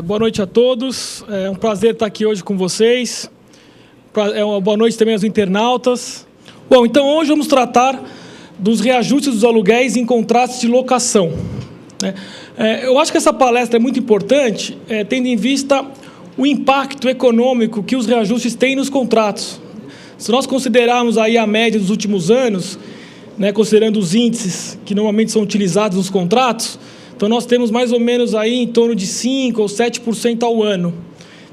Boa noite a todos. É um prazer estar aqui hoje com vocês. Uma boa noite também aos internautas. Bom, então hoje vamos tratar dos reajustes dos aluguéis em contratos de locação. Eu acho que essa palestra é muito importante, tendo em vista o impacto econômico que os reajustes têm nos contratos. Se nós considerarmos aí a média dos últimos anos, considerando os índices que normalmente são utilizados nos contratos, então nós temos mais ou menos aí em torno de 5% ou 7% ao ano.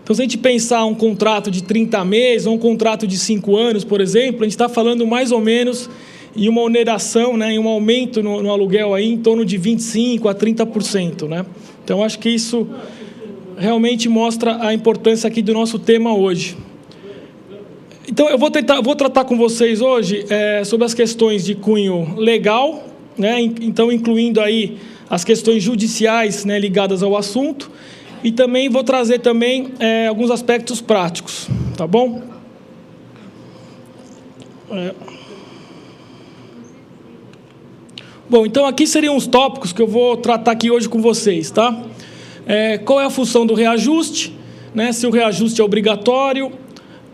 Então, se a gente pensar um contrato de 30 meses ou um contrato de 5 anos, por exemplo, a gente está falando mais ou menos em uma oneração, em um aumento no aluguel aí em torno de 25% a 30%. Então, acho que isso realmente mostra a importância aqui do nosso tema hoje. Então, eu vou tratar com vocês hoje sobre as questões de cunho legal, então incluindo aí as questões judiciais ligadas ao assunto, e também vou trazer também alguns aspectos práticos, tá bom? Bom, então aqui seriam os tópicos que eu vou tratar aqui hoje com vocês, tá? Qual é a função do reajuste, se o reajuste é obrigatório,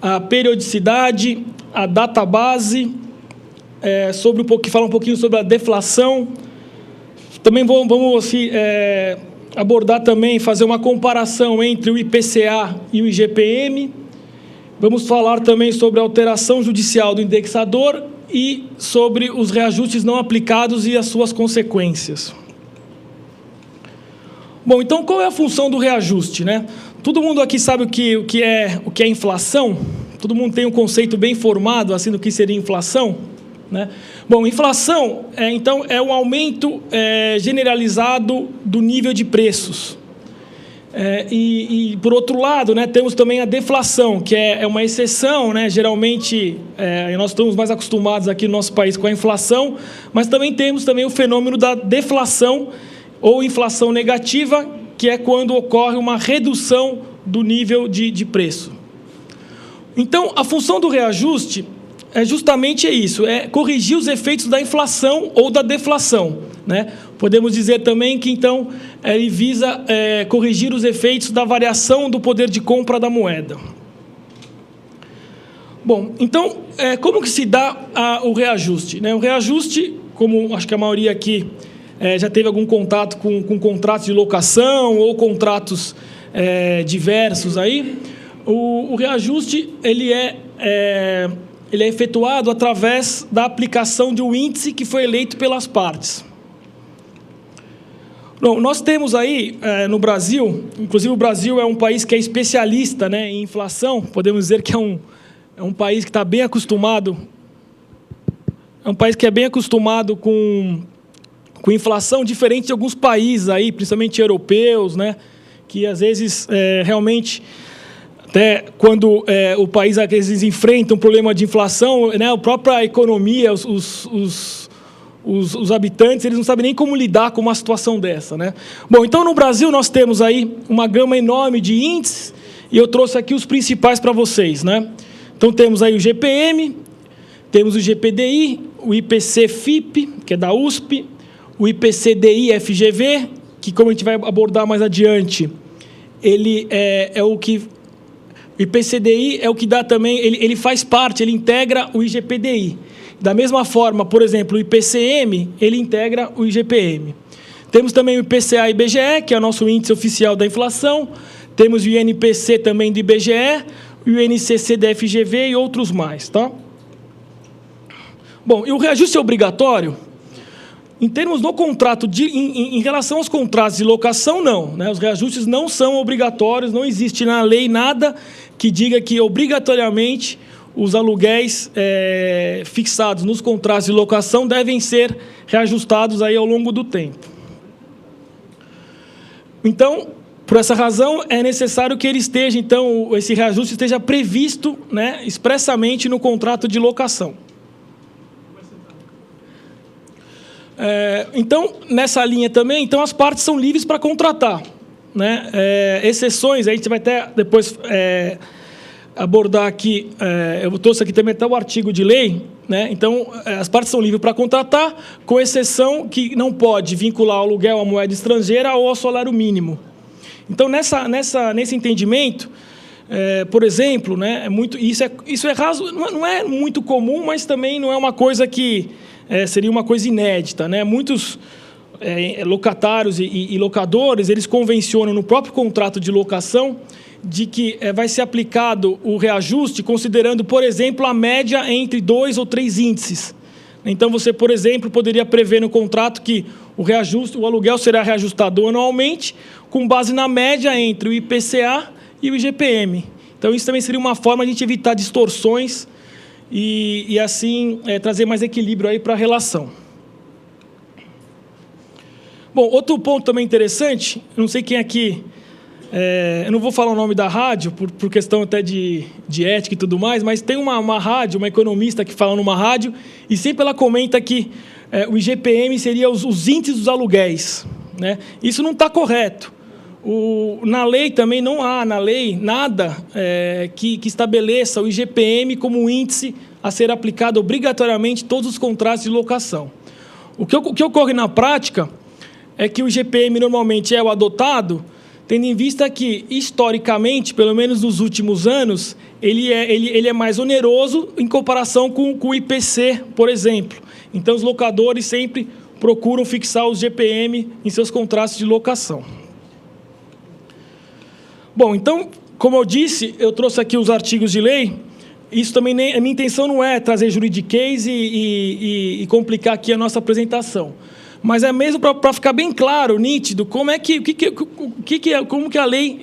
a periodicidade, a data base, falar um pouquinho sobre a deflação. Também vamos assim, abordar também, fazer uma comparação entre o IPCA e o IGPM. Vamos falar também sobre a alteração judicial do indexador e sobre os reajustes não aplicados e as suas consequências. Bom, então qual é a função do reajuste, Todo mundo aqui sabe o que é inflação? Todo mundo tem um conceito bem formado assim do que seria inflação? Bom, inflação então é um aumento generalizado do nível de preços. E por outro lado, temos também a deflação, que é uma exceção, geralmente nós estamos mais acostumados aqui no nosso país com a inflação, mas também temos o fenômeno da deflação ou inflação negativa, que é quando ocorre uma redução do nível de preço. Então, a função do reajuste é justamente isso, corrigir os efeitos da inflação ou da deflação. Podemos dizer também que, então, ele visa corrigir os efeitos da variação do poder de compra da moeda. Bom, então, como que se dá o reajuste? O reajuste, como acho que a maioria aqui já teve algum contato com contratos de locação ou contratos diversos aí, o reajuste ele é efetuado através da aplicação de um índice que foi eleito pelas partes. Bom, nós temos aí no Brasil, inclusive o Brasil é um país que é especialista em inflação, podemos dizer que é um país que está bem acostumado, com inflação, diferente de alguns países aí, principalmente europeus, que às vezes realmente, até quando o país às vezes enfrenta um problema de inflação, a própria economia, os habitantes, eles não sabem nem como lidar com uma situação dessa. Bom, então no Brasil nós temos aí uma gama enorme de índices, e eu trouxe aqui os principais para vocês. Então temos aí o GPM, temos o GPDI, o IPC-FIP, que é da USP, o IPCDI-FGV, que, como a gente vai abordar mais adiante, ele é o que... O IPCDI é o que dá também, ele faz parte, ele integra o IGPDI. Da mesma forma, por exemplo, o IPCM, ele integra o IGPM. Temos também o IPCA-IBGE, que é o nosso índice oficial da inflação. Temos o INPC também do IBGE, o INCC da FGV e outros mais. Tá? Bom, e o reajuste é obrigatório? Em termos do contrato, em relação aos contratos de locação, não. Os reajustes não são obrigatórios, não existe na lei nada que diga que obrigatoriamente os aluguéis fixados nos contratos de locação devem ser reajustados aí ao longo do tempo. Então, por essa razão, é necessário que ele esteja, então, esse reajuste esteja previsto expressamente no contrato de locação. Então, nessa linha também, então, as partes são livres para contratar. Exceções, a gente vai até depois abordar aqui, eu trouxe aqui também até o artigo de lei, então, as partes são livres para contratar, com exceção que não pode vincular o aluguel à moeda estrangeira ou ao salário mínimo. Então, nesse entendimento, por exemplo, né, isso é raso, não é muito comum, mas também não é uma coisa que seria uma coisa inédita, né? Muitos locatários e locadores, eles convencionam no próprio contrato de locação de que vai ser aplicado o reajuste considerando, por exemplo, a média entre 2 ou 3 índices. Então, você, por exemplo, poderia prever no contrato que o aluguel será reajustado anualmente com base na média entre o IPCA e o IGPM. Então, isso também seria uma forma de a gente evitar distorções e assim, trazer mais equilíbrio aí para a relação. Bom, outro ponto também interessante, não sei quem aqui... eu não vou falar o nome da rádio, por questão até de ética e tudo mais, mas tem uma rádio, uma economista que fala numa rádio, e sempre ela comenta que o IGPM seria os índices dos aluguéis, né? Isso não está correto. Na lei também não há, nada que estabeleça o IGPM como um índice a ser aplicado obrigatoriamente em todos os contratos de locação. O que ocorre na prática é que o IGPM normalmente é o adotado, tendo em vista que, historicamente, pelo menos nos últimos anos, ele é mais oneroso em comparação com o IPC, por exemplo. Então, os locadores sempre procuram fixar os IGPM em seus contratos de locação. Bom, então, como eu disse, eu trouxe aqui os artigos de lei. Isso também, a minha intenção não é trazer juridiquês e complicar aqui a nossa apresentação. Mas é mesmo para ficar bem claro, nítido, como que a lei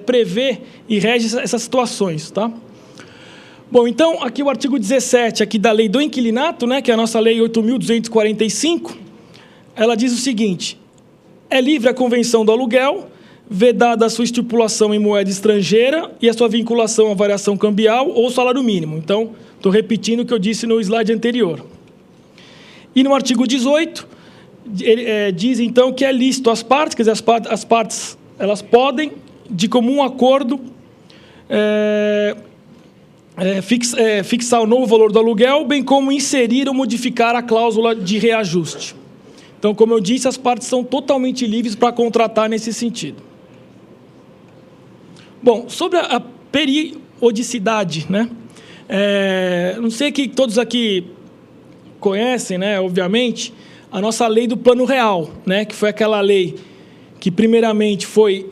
prevê e rege essas situações, tá? Bom, então, aqui o artigo 17 aqui da Lei do Inquilinato, né, que é a nossa Lei 8.245, ela diz o seguinte: é livre a convenção do aluguel, vedada a sua estipulação em moeda estrangeira e a sua vinculação à variação cambial ou salário mínimo. Então, estou repetindo o que eu disse no slide anterior. E no artigo 18... diz, então, que é lícito às partes, quer dizer, as partes elas podem, de comum acordo, fixar o novo valor do aluguel, bem como inserir ou modificar a cláusula de reajuste. Então, como eu disse, as partes são totalmente livres para contratar nesse sentido. Bom, sobre a periodicidade, né? Não sei que todos aqui conhecem, né, obviamente, a nossa lei do Plano Real, né, que foi aquela lei que, primeiramente, foi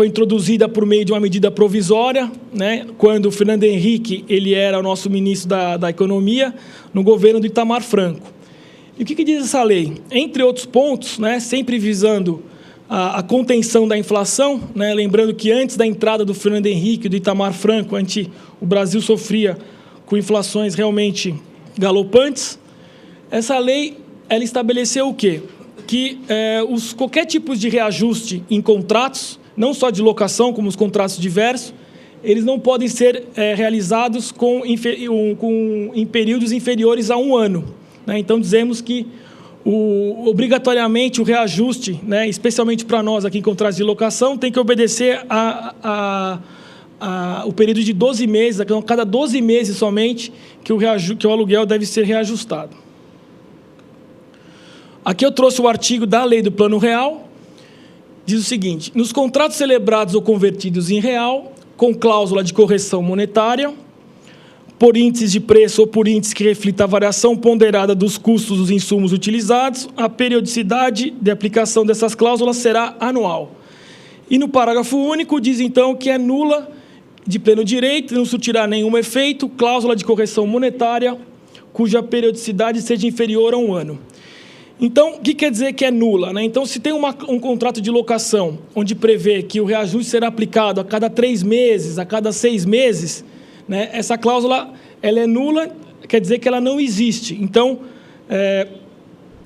introduzida por meio de uma medida provisória, né, quando o Fernando Henrique ele era o nosso ministro da Economia, no governo do Itamar Franco. E o que diz essa lei? Entre outros pontos, né, sempre visando a contenção da inflação, né, lembrando que antes da entrada do Fernando Henrique e do Itamar Franco, o Brasil sofria com inflações realmente galopantes. Essa lei, ela estabeleceu o quê? Que qualquer tipo de reajuste em contratos, não só de locação, como os contratos diversos, eles não podem ser realizados em períodos inferiores a 1 ano. Né? Então, dizemos que, obrigatoriamente, o reajuste, né, especialmente para nós aqui em contratos de locação, tem que obedecer o período de 12 meses, a cada 12 meses somente, que o aluguel deve ser reajustado. Aqui eu trouxe o artigo da Lei do Plano Real, diz o seguinte: nos contratos celebrados ou convertidos em real, com cláusula de correção monetária, por índices de preço ou por índice que reflita a variação ponderada dos custos dos insumos utilizados, a periodicidade de aplicação dessas cláusulas será anual. E no parágrafo único diz, então, que é nula de pleno direito, não surtirá nenhum efeito, cláusula de correção monetária, cuja periodicidade seja inferior a 1 ano. Então, o que quer dizer que é nula? Né? Então, se tem um contrato de locação onde prevê que o reajuste será aplicado a cada 3 meses, a cada 6 meses, né, essa cláusula ela é nula, quer dizer que ela não existe. Então,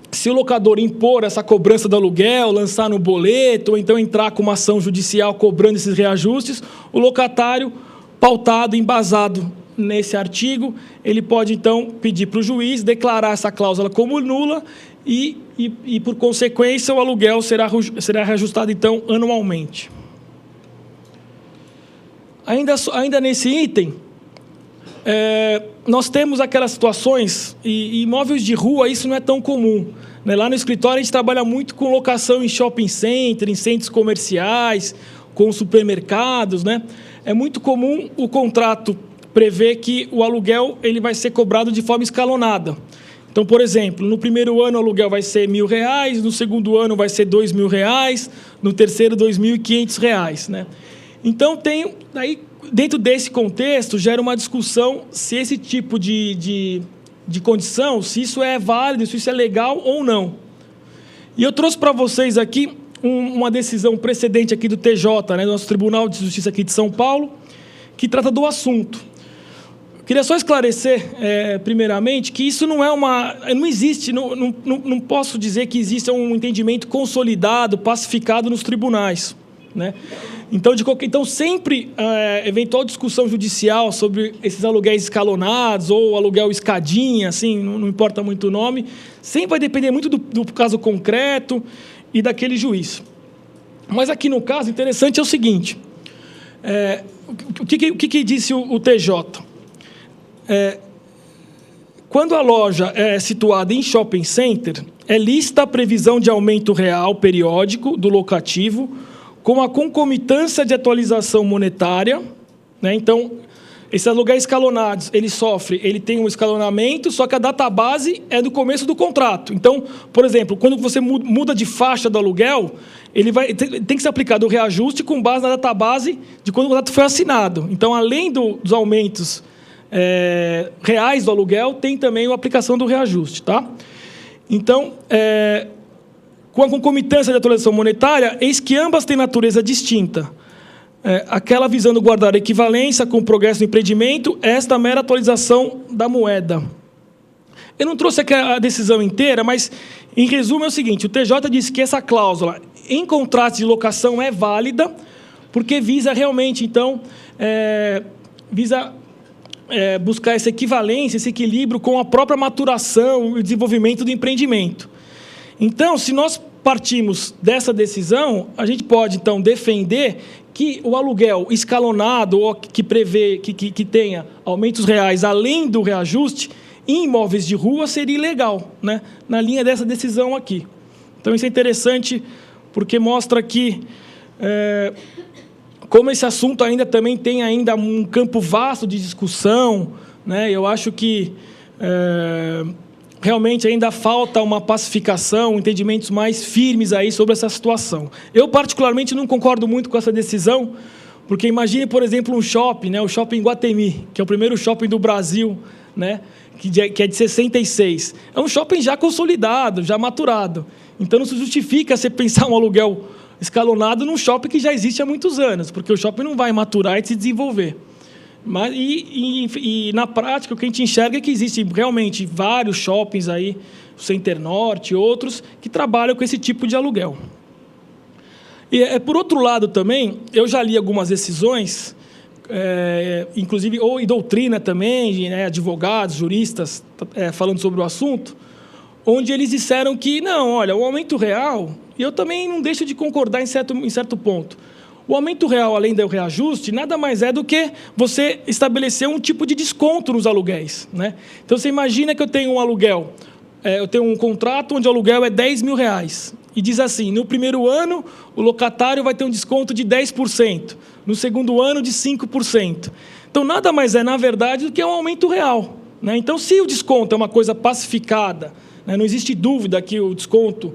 se o locador impor essa cobrança do aluguel, lançar no boleto, ou então entrar com uma ação judicial cobrando esses reajustes, o locatário, pautado, embasado nesse artigo, ele pode, então, pedir para o juiz declarar essa cláusula como nula e por consequência, o aluguel será reajustado, então, anualmente. Ainda nesse item, nós temos aquelas situações, e imóveis de rua, isso não é tão comum, né? Lá no escritório a gente trabalha muito com locação em shopping center, em centros comerciais, com supermercados, né? É muito comum o contrato prever que o aluguel ele vai ser cobrado de forma escalonada. Então, por exemplo, no primeiro ano o aluguel vai ser R$1.000, no segundo ano vai ser R$2.000, no terceiro R$2.500, né? Então, aí, dentro desse contexto, gera uma discussão se esse tipo de condição, se isso é válido, se isso é legal ou não. E eu trouxe para vocês aqui uma decisão precedente aqui do TJ, né, do nosso Tribunal de Justiça aqui de São Paulo, que trata do assunto. Queria só esclarecer, primeiramente, que isso não é não existe, não posso dizer que exista um entendimento consolidado, pacificado nos tribunais, né? Então sempre, eventual discussão judicial sobre esses aluguéis escalonados ou aluguel escadinha, assim, não importa muito o nome, sempre vai depender muito do caso concreto e daquele juiz. Mas aqui no caso, interessante é o seguinte, o que disse o TJ? Quando a loja é situada em shopping center, é lícita a previsão de aumento real periódico do locativo com a concomitância de atualização monetária, né? Então, esses aluguéis escalonados, ele tem um escalonamento, só que a database é do começo do contrato. Então, por exemplo, quando você muda de faixa do aluguel, tem que ser aplicado o reajuste com base na database de quando o contrato foi assinado. Então, além dos aumentos reais do aluguel, tem também a aplicação do reajuste, tá? Então, com a concomitância de atualização monetária, eis que ambas têm natureza distinta. Aquela visando guardar equivalência com o progresso do empreendimento, esta mera atualização da moeda. Eu não trouxe aqui a decisão inteira, mas, em resumo, é o seguinte, o TJ disse que essa cláusula em contrato de locação é válida, porque visa realmente, então, buscar essa equivalência, esse equilíbrio com a própria maturação e desenvolvimento do empreendimento. Então, se nós partimos dessa decisão, a gente pode, então, defender que o aluguel escalonado ou que prevê que tenha aumentos reais além do reajuste em imóveis de rua seria ilegal, né? Na linha dessa decisão aqui. Então, isso é interessante porque mostra que como esse assunto ainda também tem ainda um campo vasto de discussão, né? Eu acho que realmente ainda falta uma pacificação, entendimentos mais firmes aí sobre essa situação. Eu, particularmente, não concordo muito com essa decisão, porque imagine, por exemplo, um shopping, né? O Shopping Iguatemi, que é o primeiro shopping do Brasil, né? Que é de 66. É um shopping já consolidado, já maturado. Então, não se justifica você pensar um aluguel escalonado num shopping que já existe há muitos anos, porque o shopping não vai maturar e se desenvolver. Mas, na prática, o que a gente enxerga é que existem realmente vários shoppings aí, o Center Norte e outros, que trabalham com esse tipo de aluguel. E, por outro lado também, eu já li algumas decisões, inclusive, e doutrina também, né, advogados, juristas, falando sobre o assunto, onde eles disseram que, não, olha, o aumento real, e eu também não deixo de concordar em certo ponto, o aumento real, além do reajuste, nada mais é do que você estabelecer um tipo de desconto nos aluguéis, né? Então, você imagina que eu tenho um aluguel, eu tenho um contrato onde o aluguel é R$10.000, e diz assim, no primeiro ano, o locatário vai ter um desconto de 10%, no segundo ano, de 5%. Então, nada mais é, na verdade, do que um aumento real, né? Então, se o desconto é uma coisa pacificada, né, não existe dúvida que o desconto,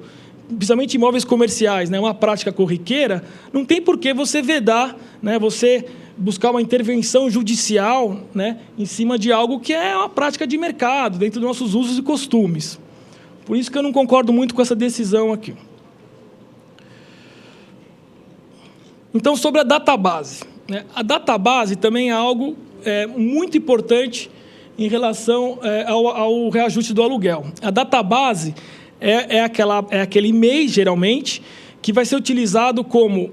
principalmente imóveis comerciais, né, uma prática corriqueira, não tem por que você vedar, né, você buscar uma intervenção judicial, né, em cima de algo que é uma prática de mercado, dentro dos nossos usos e costumes. Por isso que eu não concordo muito com essa decisão aqui. Então, sobre a database, né, a database também é algo muito importante em relação ao reajuste do aluguel. A database é aquele mês, geralmente, que vai ser utilizado como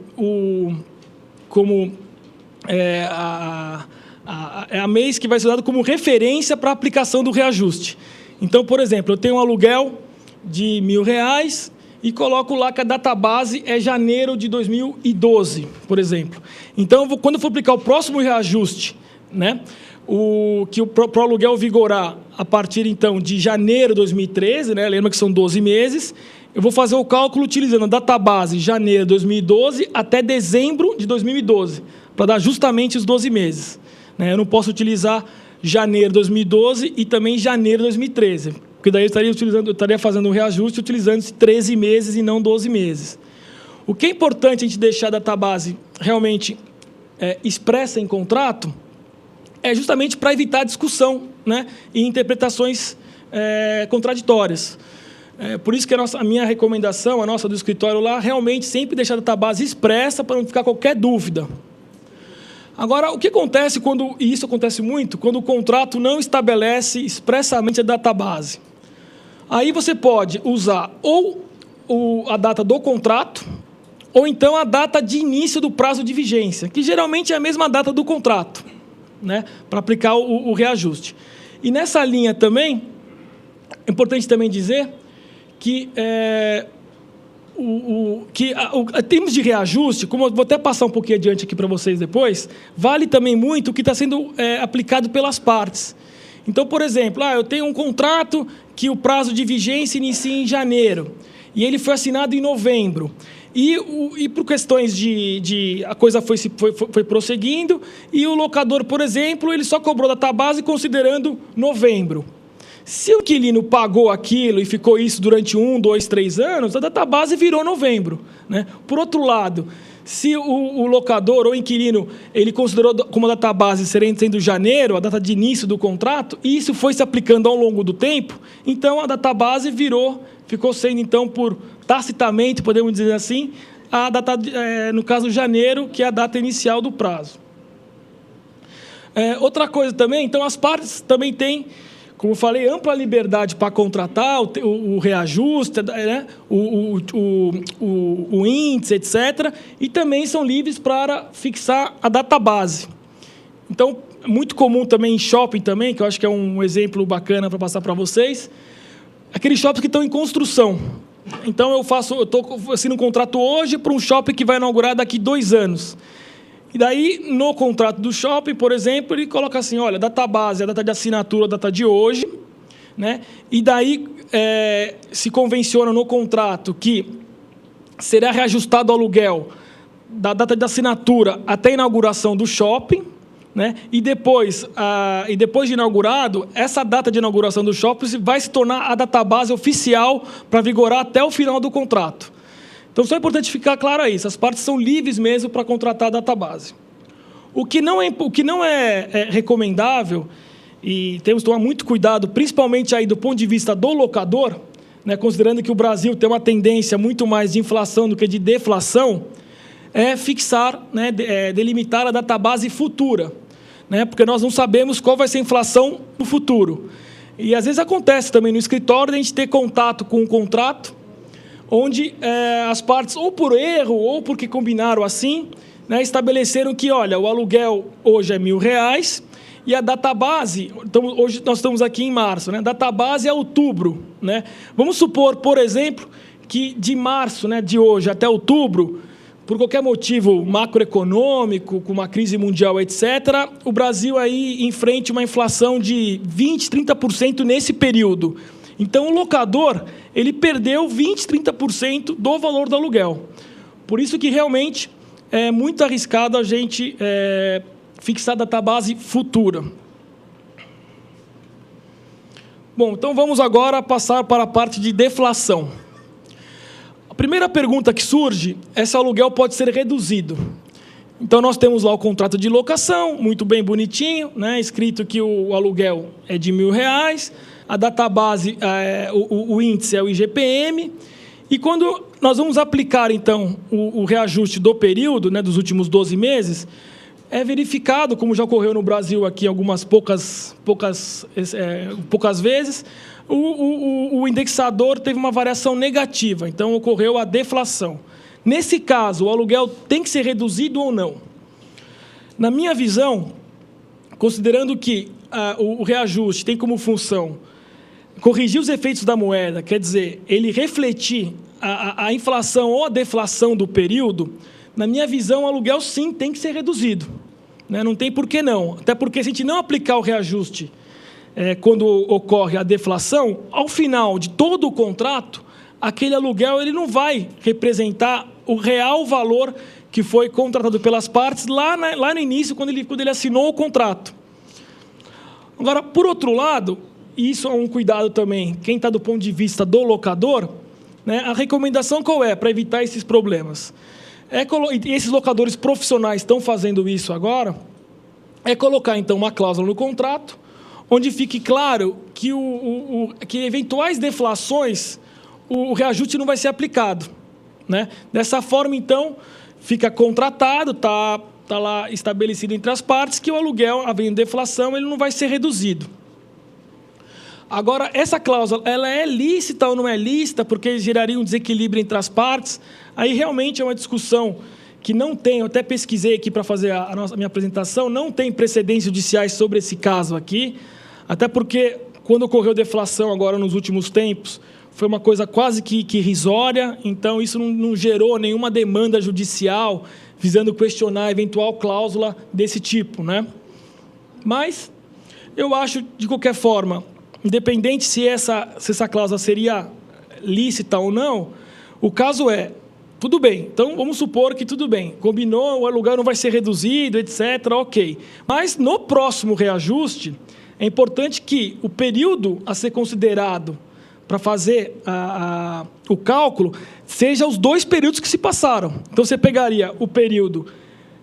a mês que vai ser usado como referência para a aplicação do reajuste. Então, por exemplo, eu tenho um aluguel de R$1.000 e coloco lá que a database é janeiro de 2012, por exemplo. Então, quando eu for aplicar o próximo reajuste né? Que o aluguel vigorar a partir, então, de janeiro de 2013, né? Lembra que são 12 meses. Eu vou fazer o cálculo utilizando a database janeiro de 2012 até dezembro de 2012, para dar justamente os 12 meses. Né? Eu não posso utilizar janeiro de 2012 e também janeiro de 2013, porque daí eu estaria fazendo um reajuste utilizando 13 meses e não 12 meses. O que é importante a gente deixar a database realmente expressa em contrato é justamente para evitar discussão, né, e interpretações contraditórias. Por isso que a minha recomendação, a nossa do escritório lá, realmente sempre deixar a database expressa para não ficar qualquer dúvida. Agora, o que acontece e isso acontece muito, quando o contrato não estabelece expressamente a database? Aí você pode usar ou a data do contrato, ou então a data de início do prazo de vigência, que geralmente é a mesma data do contrato, né, para aplicar o reajuste. E nessa linha também, é importante também dizer que em termos de reajuste, como eu vou até passar um pouquinho adiante aqui para vocês depois, vale também muito o que está sendo aplicado pelas partes. Então, por exemplo, eu tenho um contrato que o prazo de vigência inicia em janeiro, e ele foi assinado em novembro. E por questões a coisa foi prosseguindo, e o locador, por exemplo, ele só cobrou database considerando novembro. Se o inquilino pagou aquilo e ficou isso durante 1, 2, 3 anos, a database virou novembro, né? Por outro lado, se o locador ou inquilino ele considerou como database sendo janeiro, a data de início do contrato, e isso foi se aplicando ao longo do tempo, então a database ficou sendo, então, por tacitamente, podemos dizer assim, a data, no caso, janeiro, que é a data inicial do prazo. Outra coisa também, então, as partes também têm, como eu falei, ampla liberdade para contratar o reajuste, né, o índice, etc., e também são livres para fixar a database. Então, é muito comum também em shopping também, que eu acho que é um exemplo bacana para passar para vocês, aqueles shoppings que estão em construção. Então, eu assino um contrato hoje para um shopping que vai inaugurar daqui 2 anos. E daí, no contrato do shopping, por exemplo, ele coloca assim, olha, database, a data de assinatura, a data de hoje, né? E daí se convenciona no contrato que será reajustado o aluguel da data de assinatura até a inauguração do shopping, né? E depois de inaugurado, essa data de inauguração do shopping vai se tornar a database oficial para vigorar até o final do contrato. Então, só é importante ficar claro isso, as partes são livres mesmo para contratar a database. O que não é recomendável, e temos que tomar muito cuidado, principalmente aí do ponto de vista do locador, né, considerando que o Brasil tem uma tendência muito mais de inflação do que de deflação, é fixar, né, delimitar a database futura, né, porque nós não sabemos qual vai ser a inflação no futuro. E, às vezes, acontece também no escritório de a gente ter contato com um contrato, onde as partes, ou por erro, ou porque combinaram assim, né, estabeleceram que, olha, o aluguel hoje é R$1.000 e a database, então, hoje nós estamos aqui em março, né, a database é outubro. Né? Vamos supor, por exemplo, que de março, né, de hoje até outubro, por qualquer motivo macroeconômico, com uma crise mundial, etc., o Brasil aí enfrente uma inflação de 20%, 30% nesse período. Então, o locador ele perdeu 20%, 30% do valor do aluguel. Por isso que, realmente, é muito arriscado a gente fixar a database futura. Bom, então vamos agora passar para a parte de deflação. A primeira pergunta que surge é se o aluguel pode ser reduzido. Então, nós temos lá o contrato de locação, muito bem bonitinho, né, escrito que o aluguel é de R$1.000, a database, o índice é o IGPM, e quando nós vamos aplicar, então, o reajuste do período, né, dos últimos 12 meses, é verificado, como já ocorreu no Brasil aqui algumas poucas vezes, o indexador teve uma variação negativa, então ocorreu a deflação. Nesse caso, o aluguel tem que ser reduzido ou não? Na minha visão, considerando que o reajuste tem como função corrigir os efeitos da moeda, quer dizer, ele refletir a inflação ou a deflação do período, na minha visão, o aluguel sim tem que ser reduzido. né? Não tem por que não. Até porque, se a gente não aplicar o reajuste quando ocorre a deflação, ao final de todo o contrato, aquele aluguel ele não vai representar o real valor que foi contratado pelas partes lá no início, quando ele assinou o contrato. Agora, por outro lado, e isso é um cuidado também, quem está do ponto de vista do locador, né, a recomendação qual é para evitar esses problemas? E esses locadores profissionais estão fazendo isso agora, é colocar, então, uma cláusula no contrato, onde fique claro que, que eventuais deflações, o reajuste não vai ser aplicado, né? Dessa forma, então, fica contratado, está lá estabelecido entre as partes que o aluguel, havendo deflação, ele não vai ser reduzido. Agora, essa cláusula, ela é lícita ou não é lícita, porque geraria um desequilíbrio entre as partes? Aí, realmente, é uma discussão que não tem, eu até pesquisei aqui para fazer a minha apresentação, não tem precedentes judiciais sobre esse caso aqui, até porque, quando ocorreu deflação agora nos últimos tempos, foi uma coisa quase que irrisória, então isso não gerou nenhuma demanda judicial visando questionar a eventual cláusula desse tipo, né? Mas eu acho, de qualquer forma, independente se essa cláusula seria lícita ou não, o caso é, tudo bem, então vamos supor que tudo bem, combinou, o aluguel não vai ser reduzido, etc., ok. Mas no próximo reajuste, é importante que o período a ser considerado para fazer o cálculo seja os 2 períodos que se passaram. Então, você pegaria o período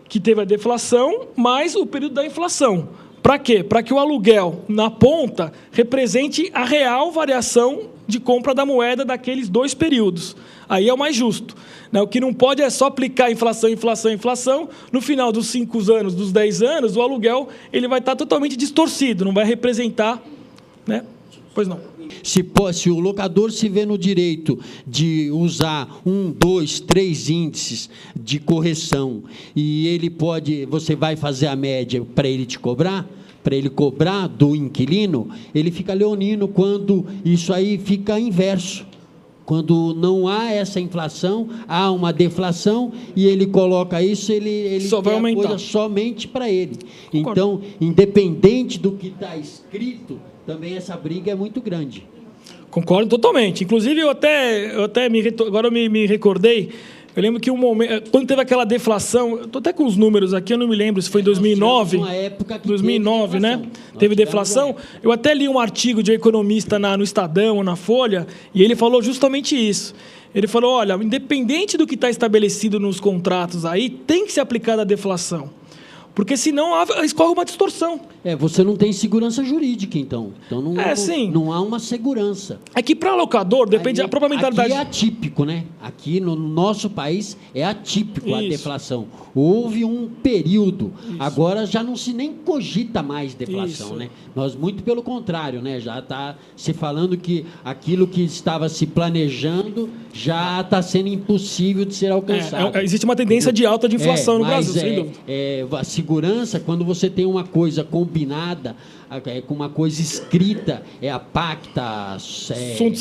que teve a deflação mais o período da inflação. Para quê? Para que o aluguel, na ponta, represente a real variação de compra da moeda daqueles 2 períodos. Aí é o mais justo, né? O que não pode é só aplicar inflação, inflação, inflação. No final dos 5 anos, dos 10 anos, o aluguel ele vai estar totalmente distorcido, não vai representar, né? Pois não. Se o locador se vê no direito de usar 1, 2, 3 índices de correção e você vai fazer a média para ele te cobrar, para ele cobrar do inquilino, ele fica leonino quando isso aí fica inverso. Quando não há essa inflação, há uma deflação e ele coloca isso, ele só vai aumentar. A coisa somente para ele. Então, independente do que está escrito, também essa briga é muito grande. Concordo totalmente. Inclusive, agora eu me recordei, eu lembro que quando teve aquela deflação, eu estou até com os números aqui, eu não me lembro se foi em 2009. Uma época que 2009, né? Teve deflação. Eu até li um artigo de um economista no Estadão, na Folha, e ele falou justamente isso. Ele falou, olha, independente do que está estabelecido nos contratos aí, tem que ser aplicada a deflação. Porque senão escorre uma distorção. Você não tem segurança jurídica, então. Então não há uma segurança. É que para locador, depende da probabilidade. Aqui é atípico, né? Aqui no nosso país é atípico a deflação. Houve um período, agora já não se nem cogita mais deflação, né? Nós, muito pelo contrário, né? Já está se falando que aquilo que estava se planejando já está sendo impossível de ser alcançado. Existe uma tendência de alta de inflação no Brasil, sem dúvida. A segurança, quando você tem uma coisa combinada, com uma coisa escrita, a pacta sunt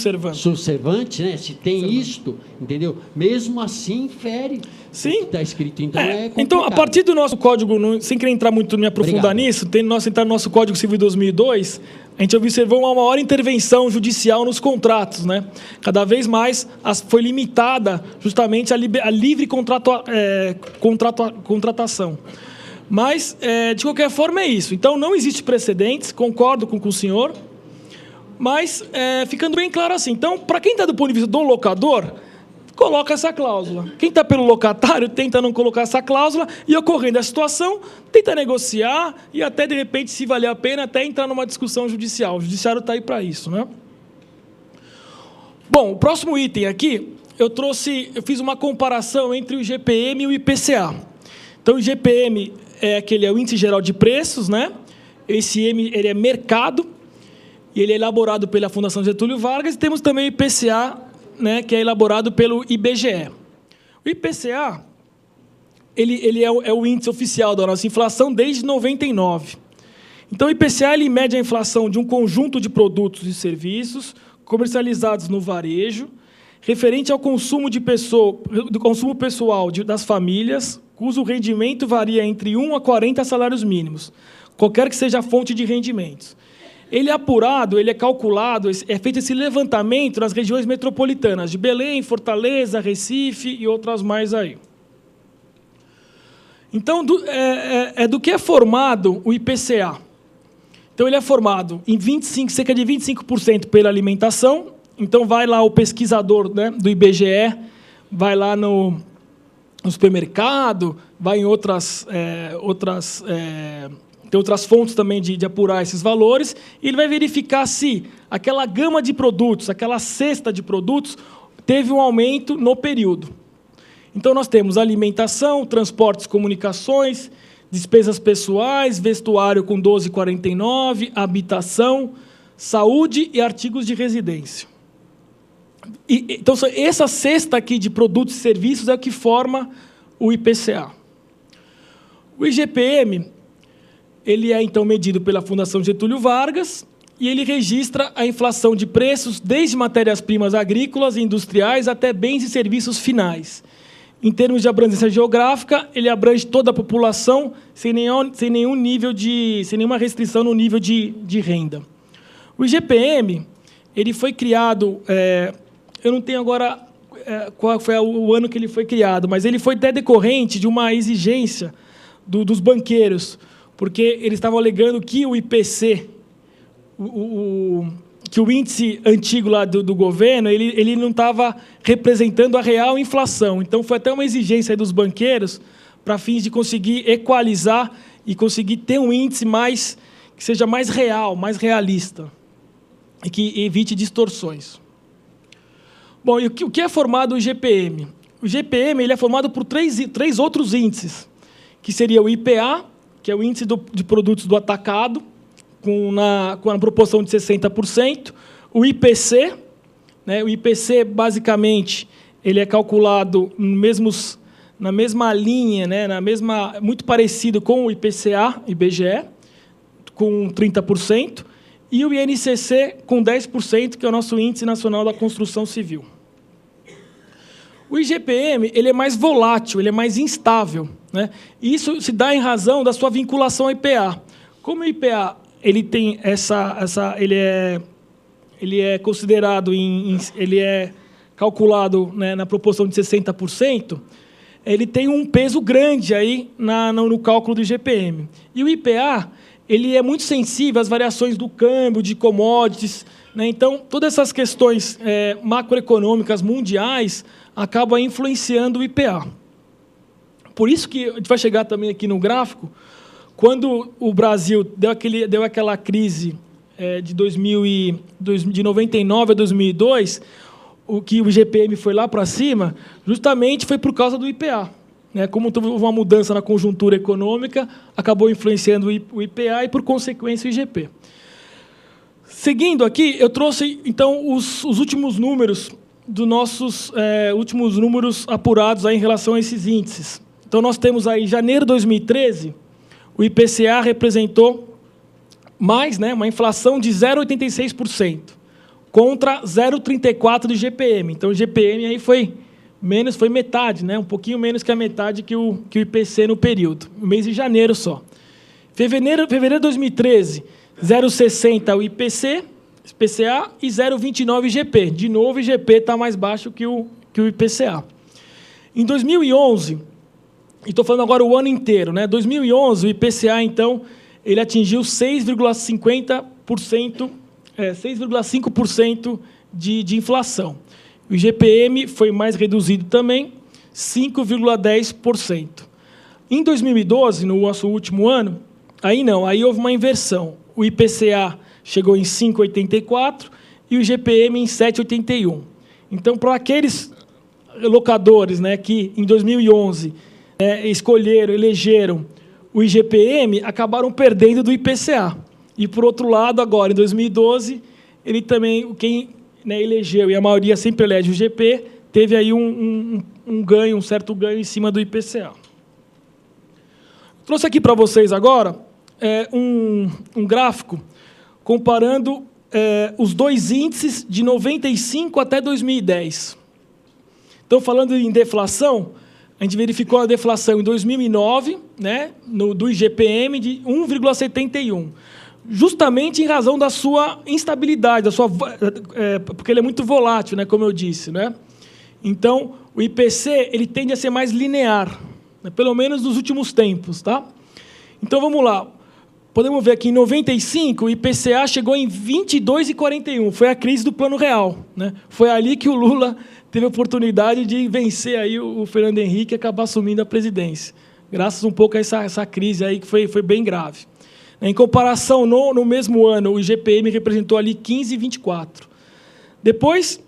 servante, né? Se tem isto, entendeu? Mesmo assim, fere o que está escrito. Então, é complicado. Então, a partir do nosso código, sem querer entrar muito, me aprofundar nisso, entrar no nosso Código Civil de 2002, a gente observou uma maior intervenção judicial nos contratos, né? Cada vez mais foi limitada justamente a livre contratação. Mas, de qualquer forma, é isso. Então, não existe precedentes, concordo com o senhor, mas ficando bem claro assim. Então, para quem está do ponto de vista do locador, coloca essa cláusula. Quem está pelo locatário tenta não colocar essa cláusula e, ocorrendo a situação, tenta negociar e até, de repente, se valer a pena, até entrar numa discussão judicial. O judiciário está aí para isso, né? Bom, o próximo item aqui, eu fiz uma comparação entre o IGPM e o IPCA. Então, o IGPM é o Índice Geral de Preços, né? Esse ele é mercado e ele é elaborado pela Fundação Getúlio Vargas. E temos também o IPCA, né, que é elaborado pelo IBGE. O IPCA ele é o índice oficial da nossa inflação desde 99. Então, o IPCA ele mede a inflação de um conjunto de produtos e serviços comercializados no varejo, referente ao consumo pessoal das famílias cujo rendimento varia entre 1 a 40 salários mínimos, qualquer que seja a fonte de rendimentos. Ele é apurado, ele é calculado, é feito esse levantamento nas regiões metropolitanas de Belém, Fortaleza, Recife e outras mais aí. Então, do que é formado o IPCA? Então, ele é formado em cerca de 25% pela alimentação. Então, vai lá o pesquisador, né, do IBGE, vai lá no supermercado, vai em tem outras fontes também de apurar esses valores, e ele vai verificar se aquela gama de produtos, aquela cesta de produtos, teve um aumento no período. Então, nós temos alimentação, transportes, comunicações, despesas pessoais, vestuário com 12,49, habitação, saúde e artigos de residência. Então, essa cesta aqui de produtos e serviços é o que forma o IPCA. O IGPM, ele é, então, medido pela Fundação Getúlio Vargas e ele registra a inflação de preços desde matérias-primas agrícolas e industriais até bens e serviços finais. Em termos de abrangência geográfica, ele abrange toda a população sem nenhuma restrição no nível de renda. O IGPM, ele foi criado, eu não tenho agora qual foi o ano que ele foi criado, mas ele foi até decorrente de uma exigência dos banqueiros, porque eles estavam alegando que o IPC, que o índice antigo lá do governo, ele não estava representando a real inflação. Então, foi até uma exigência dos banqueiros para fins de conseguir equalizar e conseguir ter um índice que seja mais real, mais realista, e que evite distorções. Bom, e o que é formado o IGPM? O IGPM ele é formado por três outros índices, que seria o IPA, que é o índice de produtos do atacado, com a proporção de 60%, o IPC, né, o IPC, basicamente, ele é calculado na mesma linha, né, muito parecido com o IPCA, IBGE, com 30%, e o INCC com 10%, que é o nosso Índice Nacional da Construção Civil. O IGPM ele é mais volátil, ele é mais instável, né? E isso se dá em razão da sua vinculação ao IPA. Como o IPA ele tem ele é considerado ele é calculado, né, na proporção de 60%, ele tem um peso grande aí no cálculo do IGPM. E o IPA ele é muito sensível às variações do câmbio, de commodities, né? Então, todas essas questões macroeconômicas mundiais acabam influenciando o IPA. Por isso que a gente vai chegar também aqui no gráfico, quando o Brasil deu aquela crise de 99 a 2002, que o IGPM foi lá para cima, justamente foi por causa do IPA. Né? Como houve uma mudança na conjuntura econômica, acabou influenciando o IPA e, por consequência, o IGP. Seguindo aqui, eu trouxe, então, os últimos números dos nossos últimos números apurados aí em relação a esses índices. Então, nós temos aí, em janeiro de 2013, o IPCA representou uma inflação de 0,86%, contra 0,34% do IGPM. Então, o IGPM aí foi metade, né? Um pouquinho menos que a metade que o IPC no período, no mês de janeiro só. Fevereiro de 2013, 0,60% o IPCA e 0,29% o IGP. De novo, o IGP está mais baixo que o IPCA. Em 2011, e estou falando agora o ano inteiro, né? 2011, o IPCA, então, ele atingiu 6,50%, 6,5% de inflação. O IGPM foi mais reduzido também, 5,10%. Em 2012, no nosso último ano, aí houve uma inversão. O IPCA chegou em 5,84% e o IGPM em 7,81%. Então, para aqueles locadores, né, que em 2011 elegeram o IGPM, acabaram perdendo do IPCA. E, por outro lado, agora, em 2012, ele também, quem elegeu, e a maioria sempre elege o IGP, teve aí um certo ganho em cima do IPCA. Trouxe aqui para vocês agora um gráfico comparando os dois índices de 95 até 2010. Então, falando em deflação, a gente verificou a deflação em 2009, né, do IGPM, de 1,71%. Justamente em razão da sua instabilidade, porque ele é muito volátil, né, como eu disse. Né? Então, o IPC ele tende a ser mais linear, né, pelo menos nos últimos tempos. Tá? Então, vamos lá. Podemos ver aqui, em 95, o IPCA chegou em 22,41. Foi a crise do Plano Real. Né? Foi ali que o Lula teve a oportunidade de vencer aí o Fernando Henrique e acabar assumindo a presidência, graças um pouco a essa crise aí que foi bem grave. Em comparação, no mesmo ano, o IGPM representou ali 15,24. Depois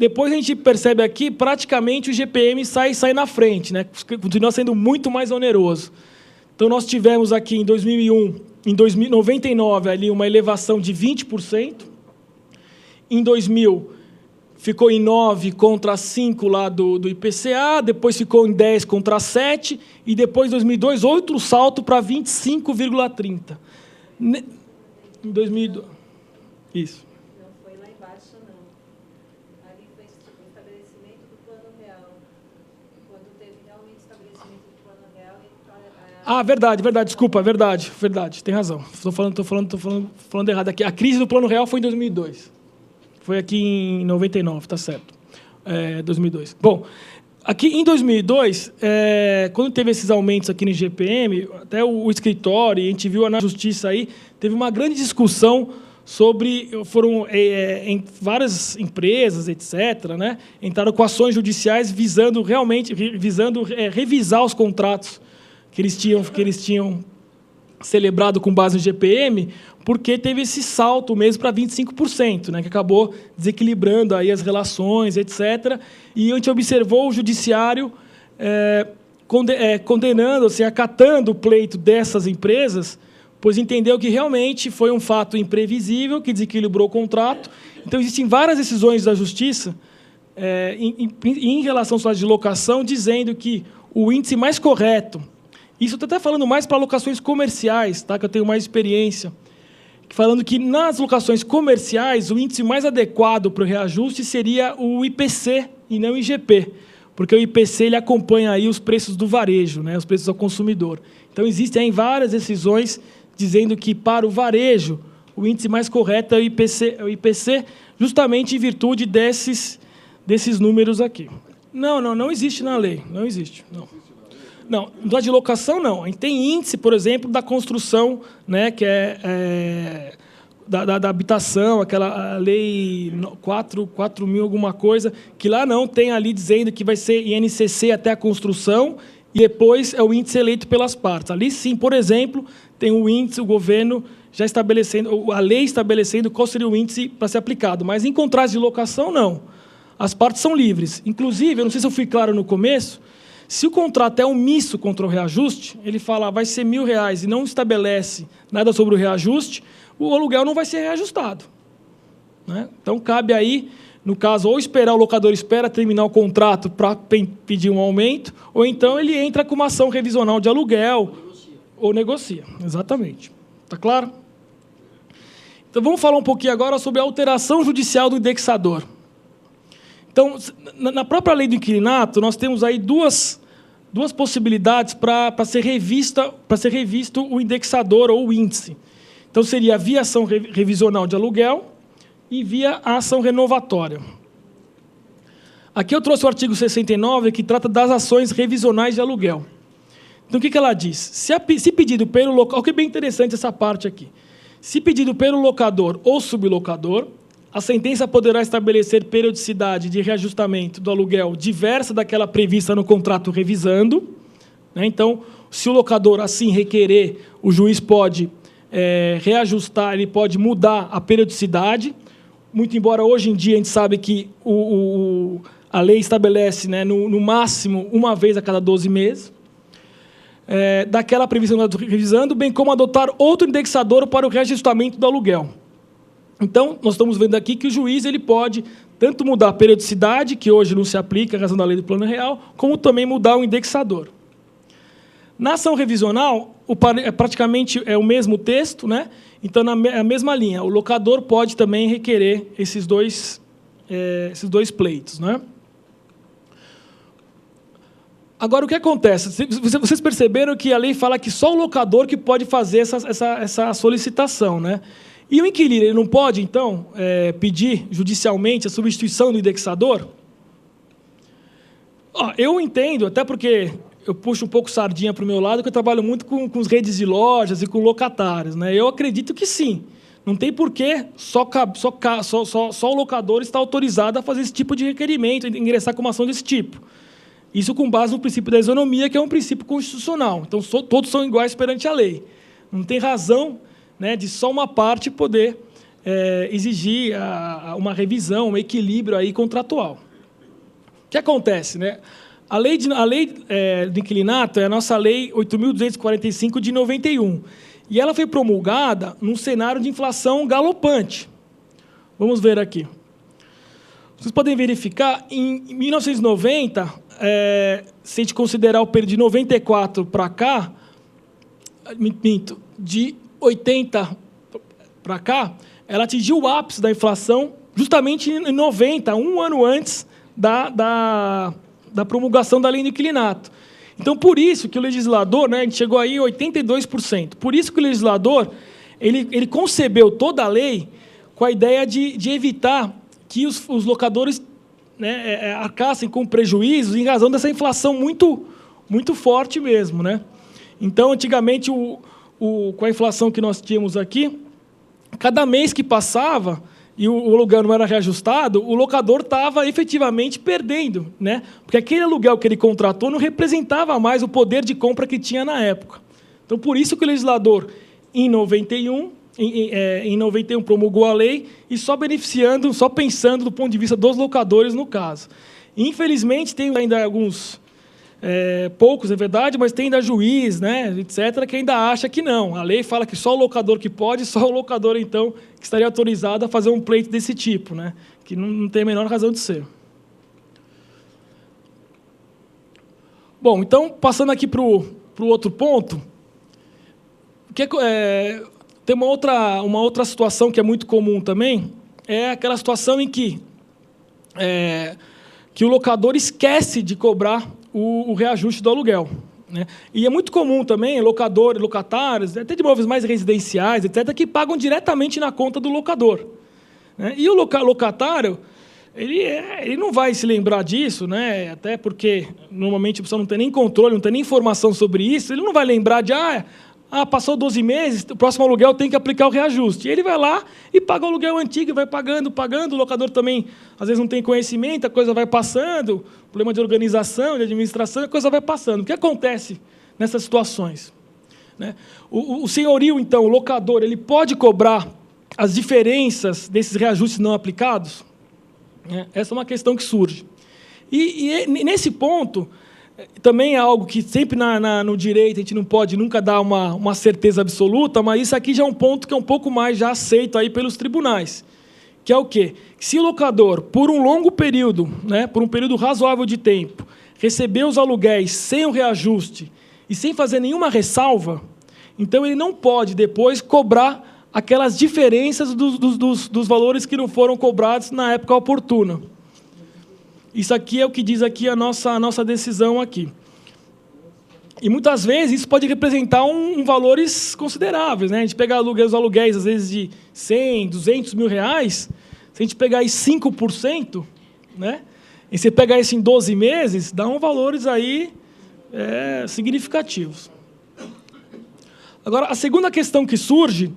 a gente percebe aqui, praticamente o IGPM sai na frente, né? Continua sendo muito mais oneroso. Então, nós tivemos aqui em 2001, em 1999, ali uma elevação de 20%. Em 2000, ficou em 9 contra 5 lá do IPCA, depois ficou em 10 contra 7, e depois, em 2002, outro salto para 25,30. Em 2002. Isso. Não foi lá embaixo, não. Ali foi o estabelecimento do Plano Real. Quando teve realmente estabelecimento do Plano Real... Verdade, desculpa, verdade, tem razão. Estou falando errado aqui. A crise do Plano Real foi em 2002. Foi aqui em 99, está certo. 2002. Bom, aqui em 2002, quando teve esses aumentos aqui no IGPM, até o escritório, a gente viu na Justiça aí, teve uma grande discussão sobre... em várias empresas, etc., né, entraram com ações judiciais visando revisar os contratos que eles tinham celebrado com base no IGPM, porque teve esse salto mesmo para 25%, né, que acabou desequilibrando aí as relações, etc. E a gente observou o judiciário condenando, assim, acatando o pleito dessas empresas, pois entendeu que realmente foi um fato imprevisível, que desequilibrou o contrato. Então, existem várias decisões da Justiça em relação às de locação, dizendo que o índice mais correto, isso estou até falando mais para locações comerciais, tá, que eu tenho mais experiência, falando que nas locações comerciais o índice mais adequado para o reajuste seria o IPC e não o IGP, porque o IPC ele acompanha aí os preços do varejo, né, os preços ao consumidor. Então, existem aí várias decisões dizendo que, para o varejo, o índice mais correto é o IPC, justamente em virtude desses números aqui. Não existe na lei, não existe. Não, da de locação, não. A gente tem índice, por exemplo, da construção, né, que da habitação, aquela lei 4.000 alguma coisa, que lá não tem ali dizendo que vai ser INCC até a construção e depois é o índice eleito pelas partes. Ali, sim, por exemplo, tem o índice, o governo já estabelecendo, a lei estabelecendo qual seria o índice para ser aplicado. Mas, em contraste de locação, não. As partes são livres. Inclusive, eu não sei se eu fui claro no começo, se o contrato é omisso contra o reajuste, ele fala vai ser R$1.000 e não estabelece nada sobre o reajuste, o aluguel não vai ser reajustado. Né? Então, cabe aí, no caso, ou esperar, o locador espera terminar o contrato para pedir um aumento, ou então ele entra com uma ação revisional de aluguel, ou negocia. Exatamente. Está claro? Então, vamos falar um pouquinho agora sobre a alteração judicial do indexador. Então, na própria lei do inquilinato, nós temos aí duas possibilidades para ser revisto o indexador ou o índice. Então, seria via ação revisional de aluguel e via a ação renovatória. Aqui eu trouxe o artigo 69, que trata das ações revisionais de aluguel. Então, o que ela diz? Se pedido pelo locador... Olha que bem interessante essa parte aqui. Se pedido pelo locador ou sublocador, a sentença poderá estabelecer periodicidade de reajustamento do aluguel diversa daquela prevista no contrato revisando. Né? Então, se o locador assim requerer, o juiz pode reajustar, ele pode mudar a periodicidade. Muito embora hoje em dia a gente sabe que a lei estabelece, né, no máximo uma vez a cada 12 meses. Daquela prevista no contrato revisando, bem como adotar outro indexador para o reajustamento do aluguel. Então, nós estamos vendo aqui que o juiz ele pode tanto mudar a periodicidade, que hoje não se aplica, a razão da lei do Plano Real, como também mudar o indexador. Na ação revisional, praticamente é o mesmo texto, né? Então, na mesma linha, o locador pode também requerer esses dois pleitos. Né? Agora, o que acontece? Vocês perceberam que a lei fala que só o locador que pode fazer essa solicitação, né? E o inquilino, ele não pode, então, pedir judicialmente a substituição do indexador? Eu entendo, até porque eu puxo um pouco sardinha para o meu lado, que eu trabalho muito com as redes de lojas e com locatários, né? Eu acredito que sim. Não tem porquê só o locador está autorizado a fazer esse tipo de requerimento, ingressar com uma ação desse tipo. Isso com base no princípio da isonomia, que é um princípio constitucional. Então, todos são iguais perante a lei. Não tem razão, né, de só uma parte poder exigir uma revisão, um equilíbrio aí contratual. O que acontece, né? A lei do inquilinato é a nossa Lei 8.245 de 91. E ela foi promulgada num cenário de inflação galopante. Vamos ver aqui. Vocês podem verificar, em 1990, se a gente considerar o período de 94 para cá, de 80 para cá, ela atingiu o ápice da inflação justamente em 90, um ano antes da promulgação da lei do inquilinato. Então, por isso que o legislador, né, a gente chegou aí em 82%. Por isso que o legislador ele concebeu toda a lei com a ideia de evitar que os locadores, né, arcassem com prejuízos em razão dessa inflação muito, muito forte mesmo, né? Então, antigamente, com a inflação que nós tínhamos aqui, cada mês que passava e o aluguel não era reajustado, o locador estava efetivamente perdendo, né? Porque aquele aluguel que ele contratou não representava mais o poder de compra que tinha na época. Então, por isso que o legislador, em 91, promulgou a lei e só pensando do ponto de vista dos locadores no caso. Infelizmente, tem ainda alguns, poucos, é verdade, mas tem ainda juiz, né, etc., que ainda acha que não. A lei fala que só o locador que pode, só o locador, então, que estaria autorizado a fazer um pleito desse tipo, né, que não tem a menor razão de ser. Bom, então, passando aqui para o outro ponto, tem uma outra situação que é muito comum também, é aquela situação em que o locador esquece de cobrar o reajuste do aluguel, né? E é muito comum também locatários, até de imóveis mais residenciais, etc., que pagam diretamente na conta do locador, né? E o locatário, ele não vai se lembrar disso, né? Até porque, normalmente, a pessoa não tem nem controle, não tem nem informação sobre isso, ele não vai lembrar de, passou 12 meses, o próximo aluguel tem que aplicar o reajuste. E ele vai lá e paga o aluguel antigo, e vai pagando, o locador também, às vezes, não tem conhecimento, a coisa vai passando, problema de organização, de administração, a coisa vai passando. O que acontece nessas situações, né? O senhorio, então, o locador, ele pode cobrar as diferenças desses reajustes não aplicados? Essa é uma questão que surge. E nesse ponto, também é algo que sempre no direito a gente não pode nunca dar uma certeza absoluta, mas isso aqui já é um ponto que é um pouco mais já aceito aí pelos tribunais, que é o quê? Se o locador, por um longo período, né, por um período razoável de tempo, recebeu os aluguéis sem o reajuste e sem fazer nenhuma ressalva, então ele não pode depois cobrar aquelas diferenças dos valores que não foram cobrados na época oportuna. Isso aqui é o que diz aqui a nossa decisão aqui. E, muitas vezes, isso pode representar valores consideráveis, né? A gente pega os aluguéis, às vezes, de 100, 200 mil reais, se a gente pegar aí 5%, né? E você pegar isso em 12 meses, dá valores aí significativos. Agora, a segunda questão que surge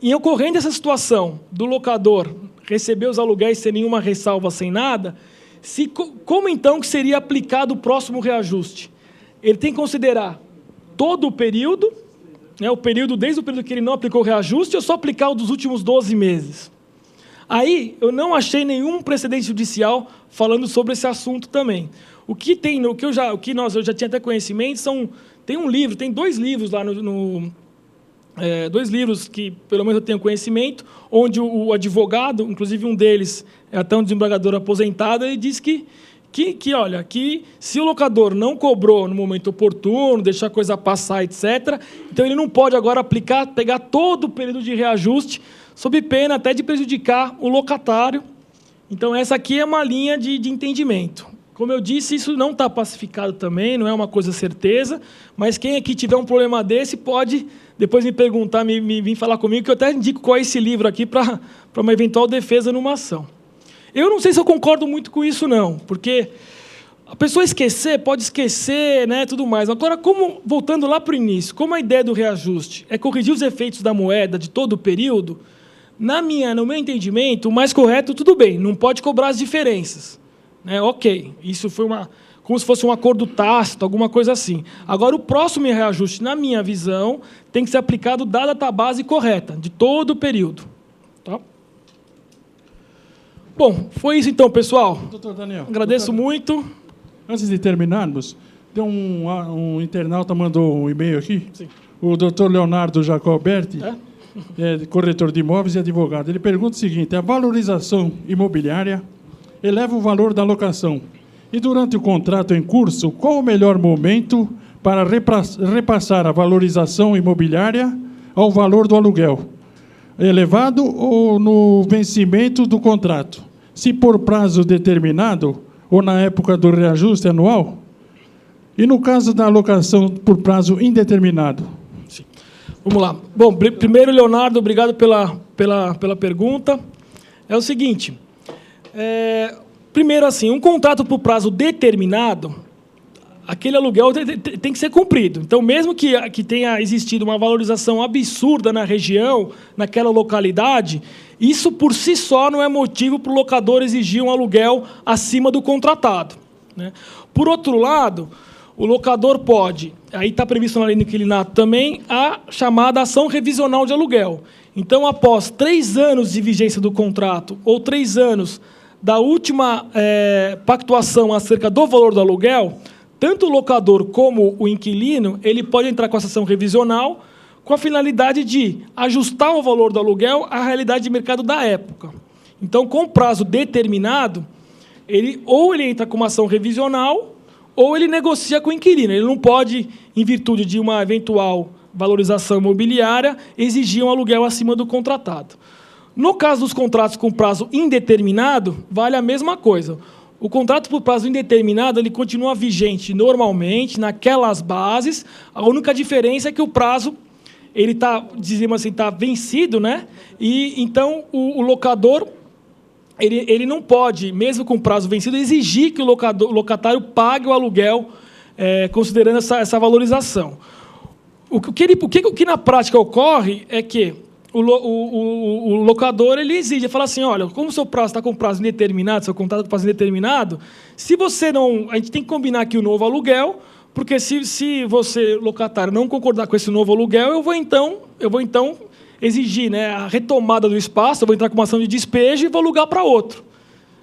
em ocorrendo essa situação do locador receber os aluguéis sem nenhuma ressalva, sem nada, como então que seria aplicado o próximo reajuste? Ele tem que considerar todo o período, né, desde o período que ele não aplicou o reajuste, ou só aplicar o dos últimos 12 meses? Aí, eu não achei nenhum precedente judicial falando sobre esse assunto também. O que eu já tinha até conhecimento, tem 2 livros lá dois livros que, pelo menos, eu tenho conhecimento, onde o advogado, inclusive um deles é até um desembargador aposentado, ele diz que se o locador não cobrou no momento oportuno, deixar a coisa passar, etc., então ele não pode agora pegar todo o período de reajuste, sob pena até de prejudicar o locatário. Então, essa aqui é uma linha de entendimento. Como eu disse, isso não está pacificado também, não é uma coisa certeza, mas quem aqui tiver um problema desse pode depois me perguntar, me vir falar comigo, que eu até indico qual é esse livro aqui para uma eventual defesa numa ação. Eu não sei se eu concordo muito com isso, não, porque a pessoa pode esquecer, né, tudo mais. Agora, voltando lá para o início, como a ideia do reajuste é corrigir os efeitos da moeda de todo o período, no meu entendimento, o mais correto, tudo bem, não pode cobrar as diferenças. Né? Ok, isso foi como se fosse um acordo tácito, alguma coisa assim. Agora, o próximo reajuste, na minha visão, tem que ser aplicado dada a database correta, de todo o período. Tá? Bom, foi isso então, pessoal. Doutor Daniel. Agradeço muito. Antes de terminarmos, um internauta mandou um e-mail aqui. Sim. O doutor Leonardo Jacoberti, corretor de imóveis e advogado. Ele pergunta o seguinte: a valorização imobiliária eleva o valor da locação. E durante o contrato em curso, qual o melhor momento para repassar a valorização imobiliária ao valor do aluguel? Elevado ou no vencimento do contrato? Se por prazo determinado ou na época do reajuste anual? E no caso da alocação por prazo indeterminado? Sim. Vamos lá. Bom, primeiro, Leonardo, obrigado pela pergunta. É o seguinte... primeiro, assim, um contrato por prazo determinado, aquele aluguel tem que ser cumprido. Então, mesmo que tenha existido uma valorização absurda na região, naquela localidade, isso por si só não é motivo para o locador exigir um aluguel acima do contratado. Né? Por outro lado, o locador pode, aí está previsto na lei do inquilinato também, a chamada ação revisional de aluguel. Então, após 3 anos de vigência do contrato ou 3 anos da última pactuação acerca do valor do aluguel, tanto o locador como o inquilino, ele pode entrar com essa ação revisional com a finalidade de ajustar o valor do aluguel à realidade de mercado da época. Então, com prazo determinado, ele entra com uma ação revisional ou ele negocia com o inquilino. Ele não pode, em virtude de uma eventual valorização imobiliária, exigir um aluguel acima do contratado. No caso dos contratos com prazo indeterminado, vale a mesma coisa. O contrato por prazo indeterminado ele continua vigente normalmente, naquelas bases. A única diferença é que o prazo ele está vencido, né? E então o locador ele não pode, mesmo com prazo vencido, exigir que o locatário pague o aluguel considerando essa valorização. O que na prática ocorre é que o locador ele exige, ele fala assim, olha, como o seu prazo está com prazo indeterminado, seu contrato com prazo indeterminado, se você não... A gente tem que combinar aqui o novo aluguel, porque se você, locatário, não concordar com esse novo aluguel, eu vou então exigir, né, a retomada do espaço, eu vou entrar com uma ação de despejo e vou alugar para outro.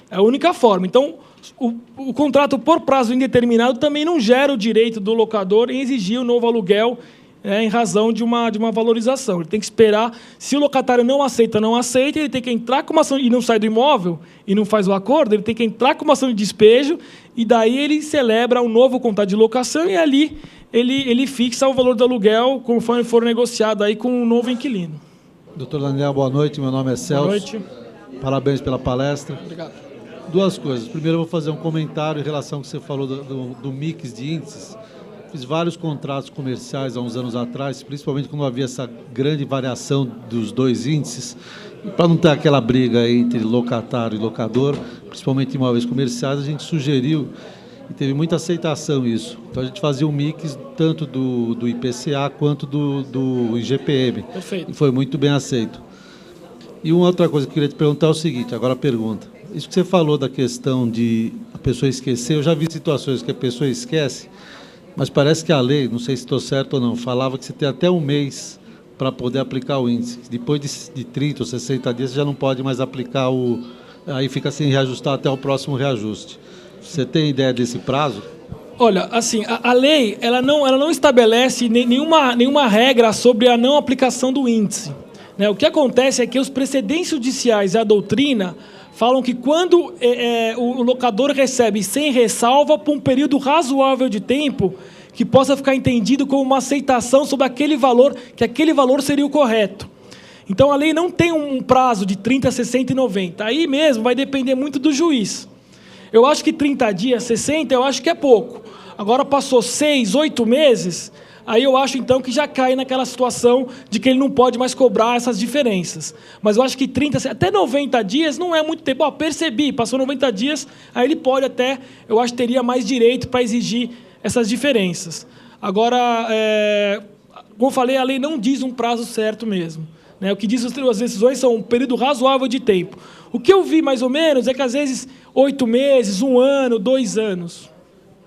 É a única forma. Então, o contrato por prazo indeterminado também não gera o direito do locador em exigir o novo aluguel em razão de uma valorização. Ele tem que esperar. Se o locatário não aceita, ele tem que entrar com uma ação e não sai do imóvel e não faz o acordo, ele tem que entrar com uma ação de despejo e daí ele celebra um novo contrato de locação e ali ele fixa o valor do aluguel conforme for negociado aí com um novo inquilino. Doutor Daniel, boa noite. Meu nome é Celso. Boa noite. Parabéns pela palestra. Obrigado. 2 coisas. Primeiro, eu vou fazer um comentário em relação ao que você falou do mix de índices. Fiz vários contratos comerciais há uns anos atrás, principalmente quando havia essa grande variação dos 2 índices. Para não ter aquela briga entre locatário e locador, principalmente em imóveis comerciais, a gente sugeriu, e teve muita aceitação isso. Então, a gente fazia um mix tanto do IPCA quanto do IGPM. Perfeito. E foi muito bem aceito. E uma outra coisa que eu queria te perguntar é o seguinte, agora a pergunta. Isso que você falou da questão de a pessoa esquecer, eu já vi situações que a pessoa esquece, mas parece que a lei, não sei se estou certo ou não, falava que você tem até 1 mês para poder aplicar o índice. Depois de 30 ou 60 dias, você já não pode mais aplicar aí fica sem reajustar até o próximo reajuste. Você tem ideia desse prazo? Olha, assim, a lei ela não estabelece nenhuma regra sobre a não aplicação do índice. Né? O que acontece é que os precedentes judiciais e a doutrina falam que quando o locador recebe sem ressalva por um período razoável de tempo que possa ficar entendido como uma aceitação sobre aquele valor, que aquele valor seria o correto. Então, a lei não tem um prazo de 30, 60 e 90. Aí mesmo vai depender muito do juiz. Eu acho que 30 dias, 60, eu acho que é pouco. Agora passou 6, 8 meses, aí eu acho então que já cai naquela situação de que ele não pode mais cobrar essas diferenças. Mas eu acho que 30, até 90 dias não é muito tempo. Ó, percebi, passou 90 dias, aí ele pode até, eu acho que teria mais direito para exigir essas diferenças. Agora, como eu falei, a lei não diz um prazo certo mesmo. Né? O que diz as decisões são um período razoável de tempo. O que eu vi, mais ou menos, é que, às vezes, 8 meses, 1 ano, 2 anos.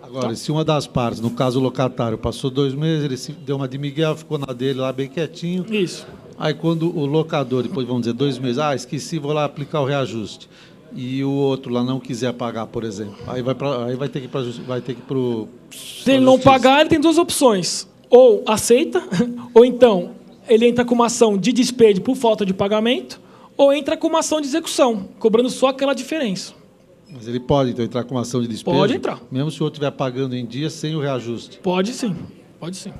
Agora, se uma das partes, no caso o locatário, passou 2 meses, ele se deu uma de Miguel, ficou na dele lá bem quietinho. Isso. Aí, quando o locador, depois, vamos dizer, 2 meses, esqueci, vou lá aplicar o reajuste. E o outro lá não quiser pagar, por exemplo. Aí vai ter que ir para o... Se ele não pagar, ele tem 2 opções. Ou aceita, ou então ele entra com uma ação de despejo por falta de pagamento, ou entra com uma ação de execução, cobrando só aquela diferença. Mas ele pode, então, entrar com uma ação de despejo? Pode entrar. Mesmo se o outro estiver pagando em dia sem o reajuste? Pode sim, pode sim.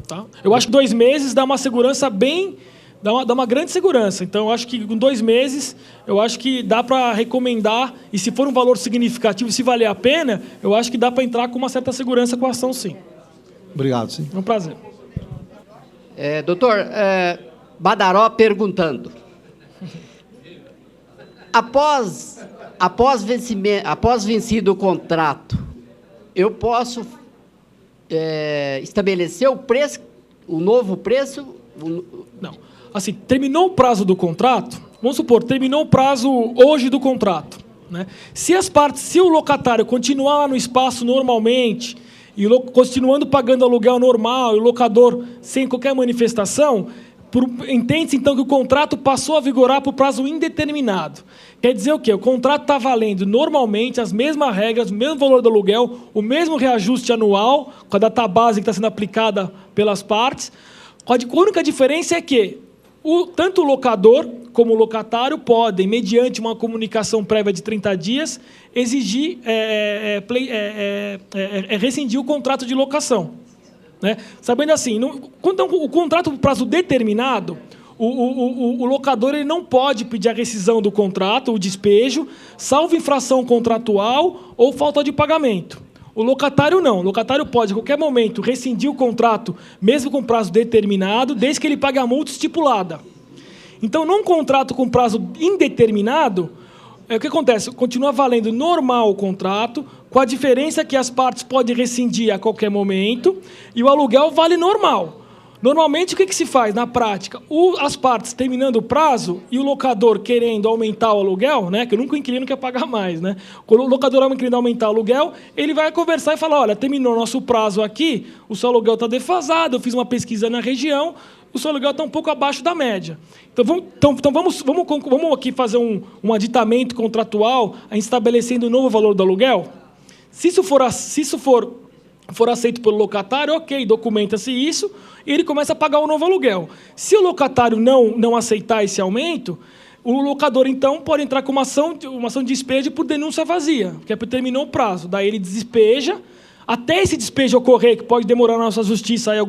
Tá? Eu acho que 2 meses dá uma segurança bem... Dá uma grande segurança. Então, eu acho que com 2 meses, eu acho que dá para recomendar, e se for um valor significativo, se valer a pena, eu acho que dá para entrar com uma certa segurança com a ação, sim. Obrigado, sim. É um prazer. Doutor, Badaró perguntando. Após vencido o contrato, eu posso estabelecer o novo preço? Não. Assim, terminou o prazo do contrato, vamos supor, terminou o prazo hoje do contrato. Né? Se o locatário continuar no espaço normalmente, e continuando pagando aluguel normal, e o locador sem qualquer manifestação, entende-se então que o contrato passou a vigorar por prazo indeterminado. Quer dizer o quê? O contrato está valendo normalmente as mesmas regras, o mesmo valor do aluguel, o mesmo reajuste anual, com a data base que está sendo aplicada pelas partes. A única diferença é que tanto o locador como o locatário podem, mediante uma comunicação prévia de 30 dias, exigir rescindir o contrato de locação. Né? Sabendo assim, quando o contrato por prazo determinado, o locador ele não pode pedir a rescisão do contrato, o despejo, salvo infração contratual ou falta de pagamento. O locatário não. O locatário pode, a qualquer momento, rescindir o contrato, mesmo com prazo determinado, desde que ele pague a multa estipulada. Então, num contrato com prazo indeterminado, o que acontece? Continua valendo normal o contrato, com a diferença que as partes podem rescindir a qualquer momento, e o aluguel vale normal. Normalmente, o que se faz na prática? As partes terminando o prazo e o locador querendo aumentar o aluguel, né, que nunca o inquilino quer pagar mais. Né? Quando o locador querendo aumentar o aluguel, ele vai conversar e falar, olha, terminou o nosso prazo aqui, o seu aluguel está defasado, eu fiz uma pesquisa na região, o seu aluguel está um pouco abaixo da média. Então vamos aqui fazer um aditamento contratual estabelecendo um novo valor do aluguel? Se isso for aceito pelo locatário, ok, documenta-se isso, e ele começa a pagar o novo aluguel. Se o locatário não aceitar esse aumento, o locador, então, pode entrar com uma ação de despejo por denúncia vazia, que é porque terminou o prazo. Daí ele despeja, até esse despejo ocorrer, que pode demorar na nossa justiça aí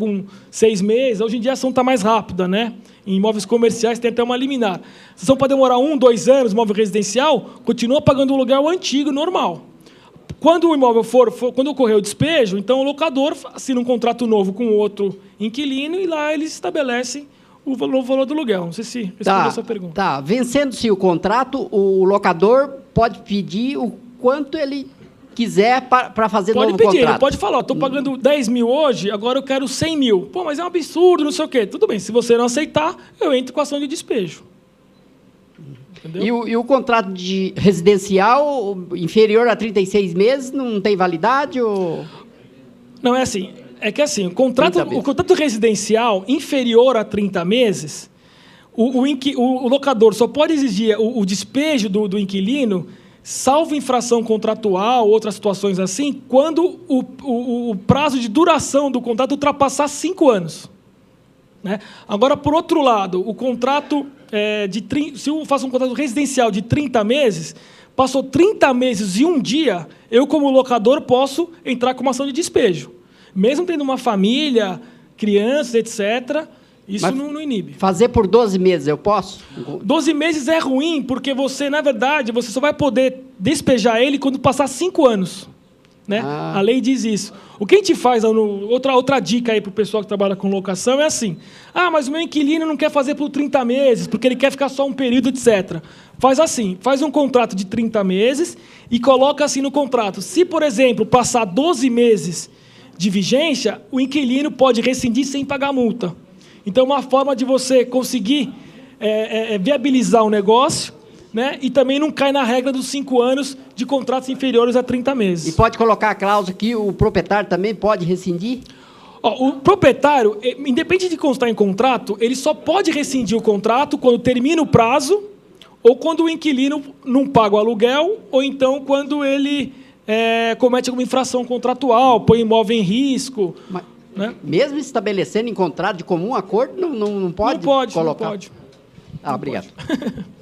6 meses, hoje em dia a ação está mais rápida, né? Em imóveis comerciais tem até uma liminar. A ação pode demorar 1, 2 anos, imóvel residencial, continua pagando o aluguel antigo, normal. Quando o imóvel quando ocorrer o despejo, então o locador assina um contrato novo com o outro inquilino e lá eles estabelecem o valor do aluguel. Não sei se respondeu a sua pergunta. Tá. Vencendo-se o contrato, o locador pode pedir o quanto ele quiser para fazer novo contrato. Pode pedir, ele pode falar, estou pagando 10 mil hoje, agora eu quero 100 mil. Pô, mas é um absurdo, não sei o quê. Tudo bem, se você não aceitar, eu entro com ação de despejo. E o contrato de residencial inferior a 36 meses não tem validade? Ou... Não, é assim. É que assim, o contrato residencial inferior a 30 meses, o locador só pode exigir o despejo do inquilino, salvo infração contratual, outras situações assim, quando o prazo de duração do contrato ultrapassar 5 anos. Né? Agora, por outro lado, o contrato se eu faço um contrato residencial de 30 meses, passou 30 meses e 1 dia, eu, como locador, posso entrar com uma ação de despejo. Mesmo tendo uma família, crianças, etc., isso não inibe. Fazer por 12 meses eu posso? 12 meses é ruim, porque você, na verdade, você só vai poder despejar ele quando passar 5 anos. Né? Ah. A lei diz isso. O que a gente faz, outra dica aí para o pessoal que trabalha com locação é assim: mas o meu inquilino não quer fazer por 30 meses, porque ele quer ficar só um período, etc. Faz assim, faz um contrato de 30 meses e coloca assim no contrato. Se, por exemplo, passar 12 meses de vigência, o inquilino pode rescindir sem pagar multa. Então, uma forma de você conseguir viabilizar o negócio, né? E também não cai na regra dos 5 anos de contratos inferiores a 30 meses. E pode colocar a cláusula que o proprietário também pode rescindir? O proprietário, independente de constar em contrato, ele só pode rescindir o contrato quando termina o prazo, ou quando o inquilino não paga o aluguel, ou então quando ele comete alguma infração contratual, põe o imóvel em risco. Mas, né? Mesmo estabelecendo em contrato de comum acordo, não pode Não pode, colocar? não pode. Obrigado. Pode.